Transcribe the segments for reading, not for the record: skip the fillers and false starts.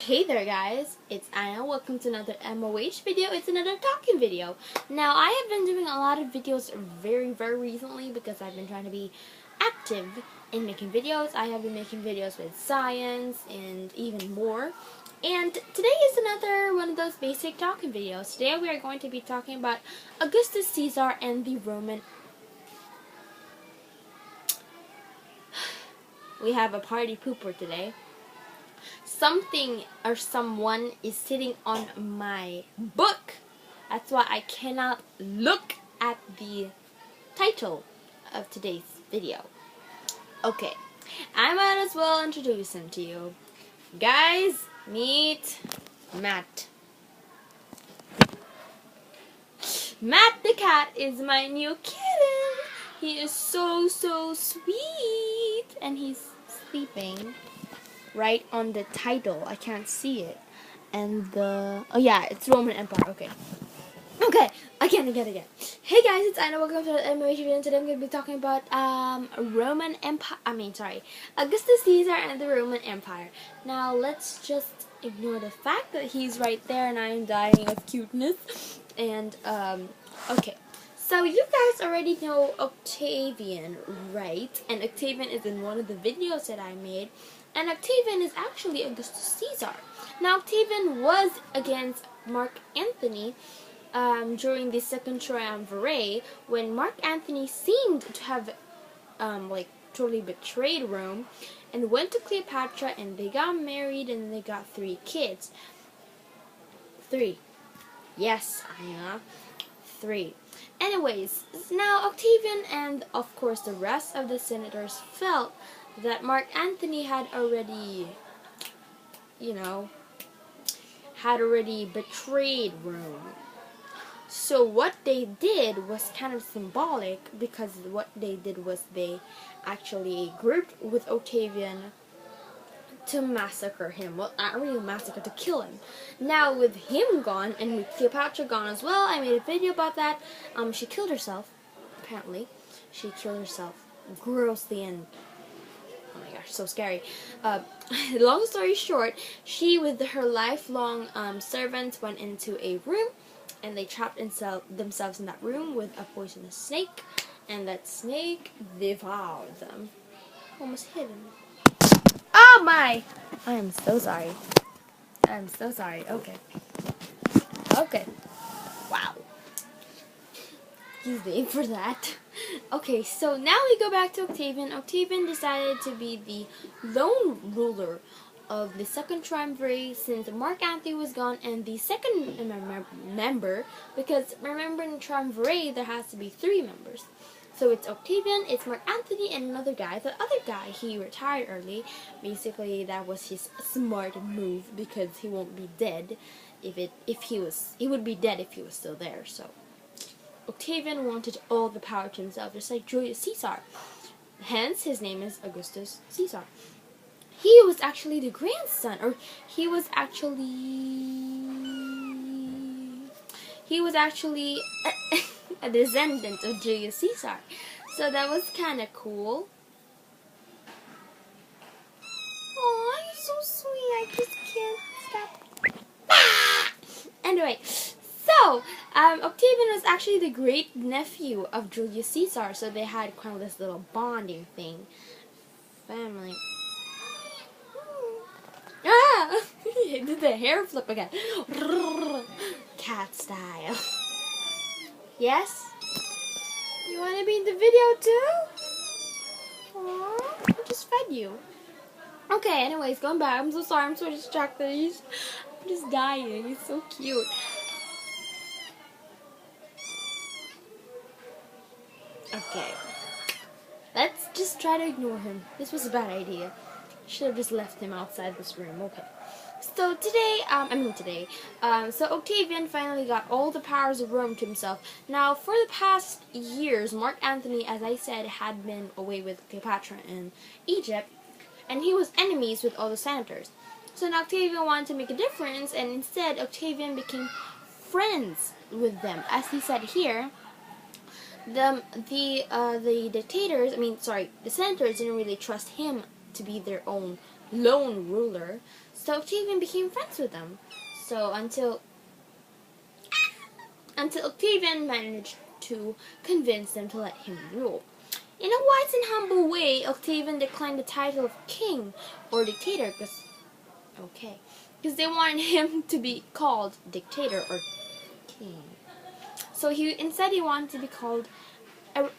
Hey there guys, it's Anna. Welcome to another MOH video. It's another talking video. Now I have been doing a lot of videos very recently because I've been trying to be active in making videos. I have been making videos with science and even more. And today is another one of those basic talking videos. Today we are going to be talking about Augustus Caesar and the Roman. We have a party pooper today. Something or someone is sitting on my book. That's why I cannot look at the title of today's video. Okay, I might as well introduce him to you. Guys, meet Matt. Matt the cat is my new kitten. He is so sweet, and he's sleeping right on the title. I can't see it. And oh yeah, it's Roman Empire. Okay, again. Hey guys, it's Anna. Welcome to the MOH video. Today I'm going to be talking about Roman Empire. Augustus Caesar and the Roman Empire. Now let's just ignore the fact that he's right there and I'm dying of cuteness. And okay. So you guys already know Octavian, right? And Octavian is in one of the videos that I made. And Octavian is actually Augustus Caesar. Now Octavian was against Mark Antony during the second triumvirate, when Mark Antony seemed to have totally betrayed Rome and went to Cleopatra, and they got married and they got 3 kids. 3. Yes, I know. 3. Anyways, now Octavian and of course the rest of the senators felt that Mark Antony had already, betrayed Rome. So what they did was kind of symbolic, because what they did was they actually grouped with Octavian to massacre him. Well, not really massacre, to kill him. Now with him gone and with Cleopatra gone as well, I made a video about that. She killed herself, apparently. She killed herself grossly, and oh my gosh, so scary. Long story short, she with her lifelong servants went into a room, and they trapped themselves in that room with a poisonous snake, and that snake devoured them. Almost hit him. Oh my! I am so sorry. Okay. Wow. Excuse me for that. Okay, so now we go back to Octavian. Octavian decided to be the lone ruler of the second triumvirate, since Mark Antony was gone, and the second member, because remember in triumvirate there has to be 3 members. So it's Octavian, it's Mark Antony, and another guy. The other guy, he retired early. Basically, that was his smart move, because he won't be dead he would be dead if he was still there. So Octavian wanted all the power to himself, just like Julius Caesar. Hence, his name is Augustus Caesar. He was actually the grandson, or he was actually a descendant of Julius Caesar. So that was kind of cool. Oh, you're so sweet. I just can't stop. Anyway, so Octavian was actually the great nephew of Julius Caesar. So they had kind of this little bonding thing. Family. Ah! He did the hair flip again. Cat style. Yes? You want to be in the video too? Aww, I just fed you. Okay, anyways, going back. I'm so sorry. I'm so distracted. I'm just dying. He's so cute. Okay. Let's just try to ignore him. This was a bad idea. Should have just left him outside this room. Okay. So today, so Octavian finally got all the powers of Rome to himself. Now, for the past years, Mark Antony, as I said, had been away with Cleopatra in Egypt, and he was enemies with all the senators. So now Octavian wanted to make a difference, and instead Octavian became friends with them. As he said here, the senators didn't really trust him to be their own lone ruler. So Octavian became friends with them. So until Octavian managed to convince them to let him rule. In a wise and humble way, Octavian declined the title of king or dictator because they wanted him to be called dictator or king. So instead he wanted to be called a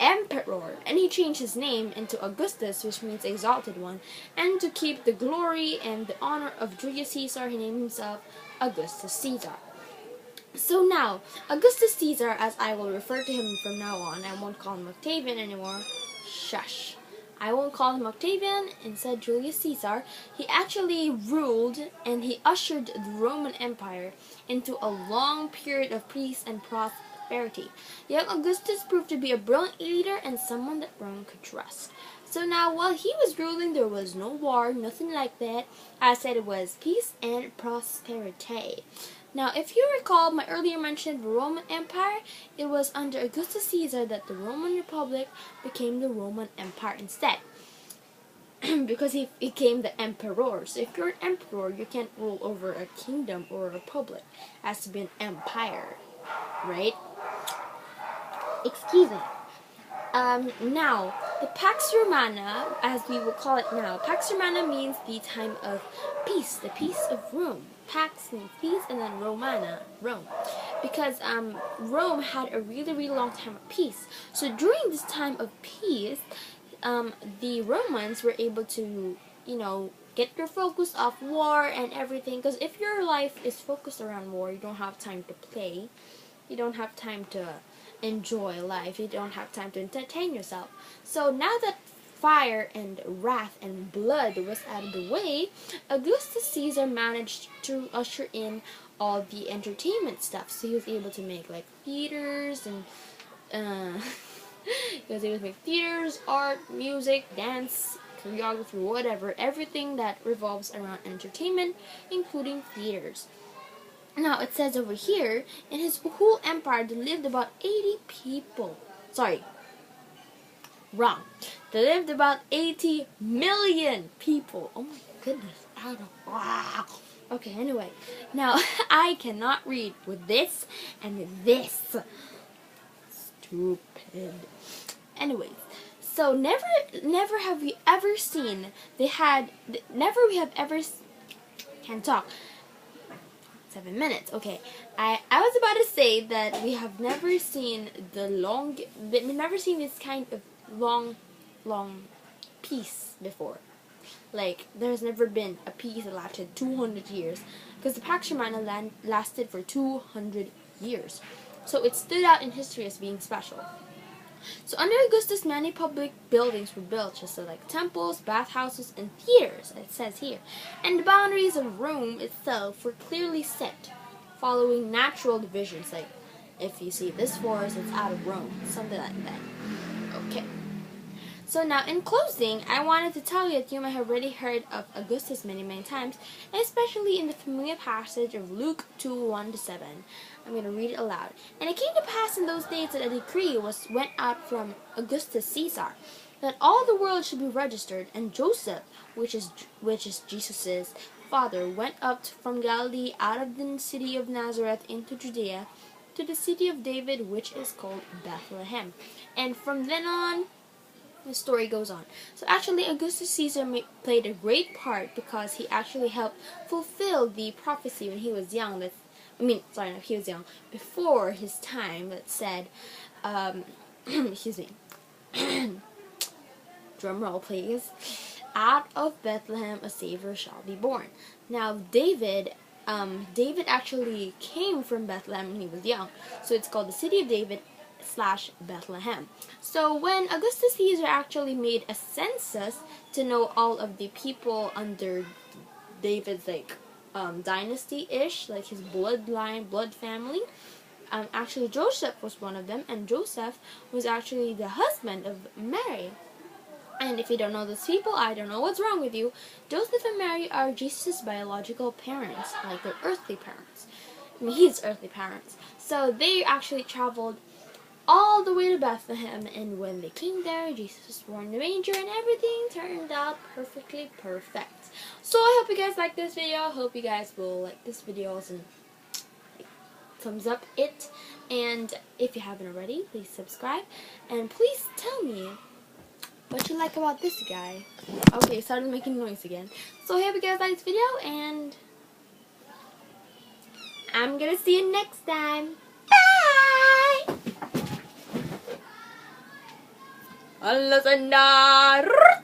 emperor, and he changed his name into Augustus, which means exalted one, and to keep the glory and the honor of Julius Caesar, he named himself Augustus Caesar. So now, Augustus Caesar, as I will refer to him from now on, I won't call him Octavian anymore. Shush. I won't call him Octavian, instead Julius Caesar. He actually ruled and he ushered the Roman Empire into a long period of peace and prosperity. Young Augustus proved to be a brilliant leader and someone that Rome could trust. So now, while he was ruling, there was no war, nothing like that. I said it was peace and prosperity. Now, if you recall my earlier mention of the Roman Empire, it was under Augustus Caesar that the Roman Republic became the Roman Empire instead. Because he became the emperor. So if you're an emperor, you can't rule over a kingdom or a republic. It has to be an empire, right? Excuse me. Now, the Pax Romana, as we will call it now, Pax Romana means the time of peace, the peace of Rome. Pax means peace, and then Romana, Rome. Because Rome had a really, really long time of peace. So during this time of peace, the Romans were able to, get their focus off war and everything. Because if your life is focused around war, you don't have time to play. You don't have time to enjoy life. You don't have time to entertain yourself. So now that fire and wrath and blood was out of the way, Augustus Caesar managed to usher in all the entertainment stuff. So he was able to make like theaters and he was able to make theaters, art, music, dance, choreography, whatever, everything that revolves around entertainment, including theaters. Now, it says over here, in his whole empire, there lived about 80 people. Sorry. Wrong. There lived about 80 million people. Oh my goodness. Okay, anyway. Now, I cannot read with this and this. Stupid. Anyways. So, never have we ever seen, can't talk. 7 minutes. Okay, I was about to say that we have never seen this kind of long peace before. Like, there's never been a peace that lasted 200 years, because the Pax Romana lasted for 200 years. So it stood out in history as being special. So under Augustus, many public buildings were built, just like temples, bathhouses, and theaters, it says here. And the boundaries of Rome itself were clearly set, following natural divisions, like if you see this forest, it's out of Rome, something like that. Okay. So now, in closing, I wanted to tell you that you might have already heard of Augustus many, many times, especially in the familiar passage of Luke 2:1-7. I'm going to read it aloud. And it came to pass in those days that a decree went out from Augustus Caesar, that all the world should be registered, and Joseph, which is Jesus' father, went up from Galilee out of the city of Nazareth into Judea, to the city of David, which is called Bethlehem. And from then on, the story goes on. So actually, Augustus Caesar played a great part because he actually helped fulfill the prophecy when he was young. He was young, before his time, that said, excuse me, drum roll please, out of Bethlehem a Savior shall be born. Now, David actually came from Bethlehem when he was young, so it's called the city of David / Bethlehem. So when Augustus Caesar actually made a census to know all of the people under David's dynasty-ish, like his blood family, actually Joseph was one of them, and Joseph was actually the husband of Mary. And if you don't know those people, I don't know what's wrong with you. Joseph and Mary are Jesus' biological parents, like their earthly parents. His earthly parents. So they actually traveled all the way to Bethlehem, and when they came there, Jesus was born in the manger, and everything turned out perfectly perfect. So I hope you guys like this video. I hope you guys will like this video and thumbs up it. And if you haven't already, please subscribe. And please tell me what you like about this guy. Okay, it started making noise again. So I hope you guys like this video, and I'm gonna see you next time. Bye! Alasanda!